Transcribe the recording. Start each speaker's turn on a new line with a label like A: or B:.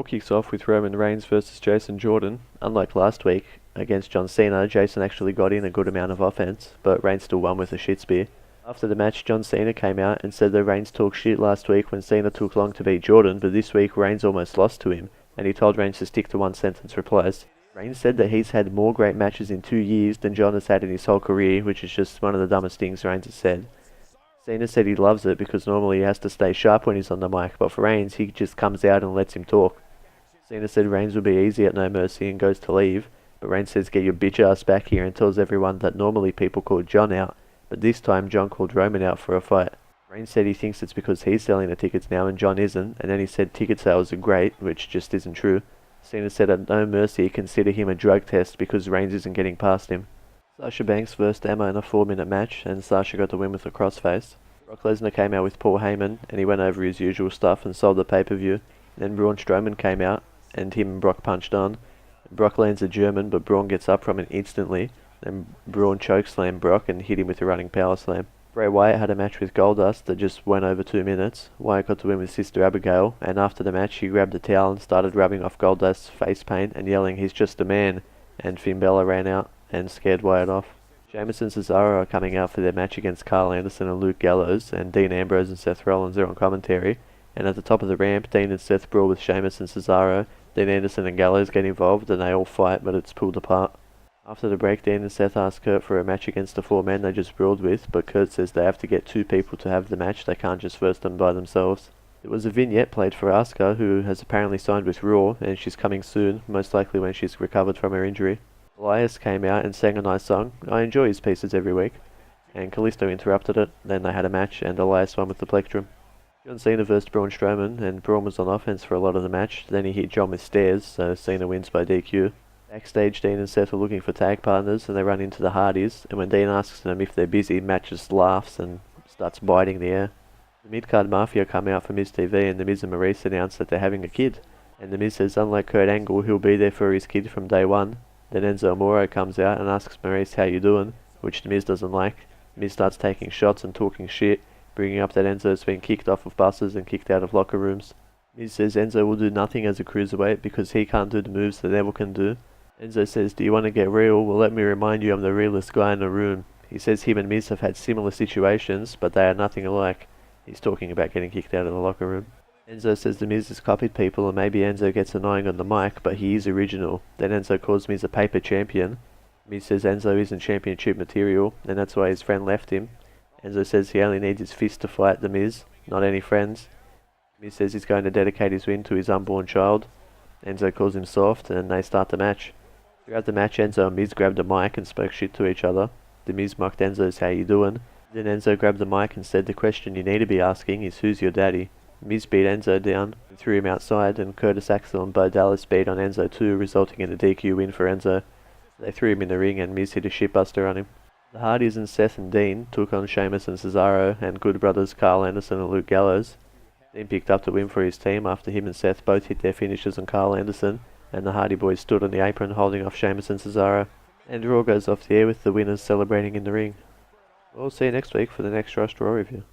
A: kicks off with Roman Reigns versus Jason Jordan. Unlike last week against John Cena, Jason actually got in a good amount of offense, but Reigns still won with a shit spear. After the match, John Cena came out and said that Reigns talked shit last week when Cena took long to beat Jordan, but this week Reigns almost lost to him, and he told Reigns to stick to one-sentence replies. Reigns said that he's had more great matches in 2 years than John has had in his whole career, which is just one of the dumbest things Reigns has said. Cena said he loves it because normally he has to stay sharp when he's on the mic, but for Reigns, he just comes out and lets him talk. Cena said Reigns will be easy at No Mercy and goes to leave, but Reigns says get your bitch ass back here and tells everyone that normally people call John out, but this time John called Roman out for a fight. Reigns said he thinks it's because he's selling the tickets now and John isn't, and then he said ticket sales are great, which just isn't true. Cena said at No Mercy consider him a drug test because Reigns isn't getting past him. Sasha Banks versed Emma in a 4-minute match, and Sasha got the win with a crossface. Brock Lesnar came out with Paul Heyman, and he went over his usual stuff and sold the pay-per-view. Then Braun Strowman came out, and him and Brock punched on. Brock lands a German, but Braun gets up from it instantly. Then Braun chokeslammed Brock and hit him with a running power slam. Bray Wyatt had a match with Goldust that just went over 2 minutes. Wyatt got to win with Sister Abigail, and after the match he grabbed a towel and started rubbing off Goldust's face paint and yelling, "He's just a man," and Finn Balor ran out and scared Wyatt off. Sheamus and Cesaro are coming out for their match against Carl Anderson and Luke Gallows, and Dean Ambrose and Seth Rollins are on commentary. And at the top of the ramp, Dean and Seth brawl with Sheamus and Cesaro. Then Anderson and Gallows get involved and they all fight, but it's pulled apart. After the break, Dean and Seth ask Kurt for a match against the 4 men they just brawled with, but Kurt says they have to get 2 people to have the match, they can't just verse them by themselves. It was a vignette played for Asuka, who has apparently signed with Raw, and she's coming soon, most likely when she's recovered from her injury. Elias came out and sang a nice song. I enjoy his pieces every week. And Kalisto interrupted it, then they had a match, and Elias won with the plectrum. John Cena versed Braun Strowman, and Braun was on offense for a lot of the match, then he hit John with stairs, so Cena wins by DQ. Backstage, Dean and Seth are looking for tag partners, and they run into the Hardys, and when Dean asks them if they're busy, Matt just laughs and starts biting the air. The Mid-Card Mafia come out for Miz TV, and The Miz and Maurice announce that they're having a kid. And The Miz says unlike Kurt Angle, he'll be there for his kid from day one. Then Enzo Amore comes out and asks Maurice how you doing, which The Miz doesn't like. Miz starts taking shots and talking shit, bringing up that Enzo's been kicked off of buses and kicked out of locker rooms. Miz says Enzo will do nothing as a cruiserweight because he can't do the moves that Neville can do. Enzo says, do you want to get real? Well, let me remind you I'm the realest guy in the room. He says him and Miz have had similar situations, but they are nothing alike. He's talking about getting kicked out of the locker room. Enzo says the Miz has copied people and maybe Enzo gets annoying on the mic, but he is original. Then Enzo calls Miz a paper champion. Miz says Enzo isn't championship material, and that's why his friend left him. Enzo says he only needs his fist to fight the Miz, not any friends. Miz says he's going to dedicate his win to his unborn child. Enzo calls him soft, and they start the match. Throughout the match, Enzo and Miz grabbed a mic and spoke shit to each other. The Miz mocked Enzo's how you doing. Then Enzo grabbed the mic and said the question you need to be asking is who's your daddy. Miz beat Enzo down and threw him outside, and Curtis Axel and Bo Dallas beat on Enzo too, resulting in a DQ win for Enzo. They threw him in the ring and Miz hit a shitbuster on him. The Hardys and Seth and Dean took on Sheamus and Cesaro and Good Brothers Carl Anderson and Luke Gallows. Dean picked up the win for his team after him and Seth both hit their finishes on Carl Anderson, and the Hardy Boys stood on the apron holding off Sheamus and Cesaro. And Raw goes off the air with the winners celebrating in the ring. We'll see you next week for the next Raw review.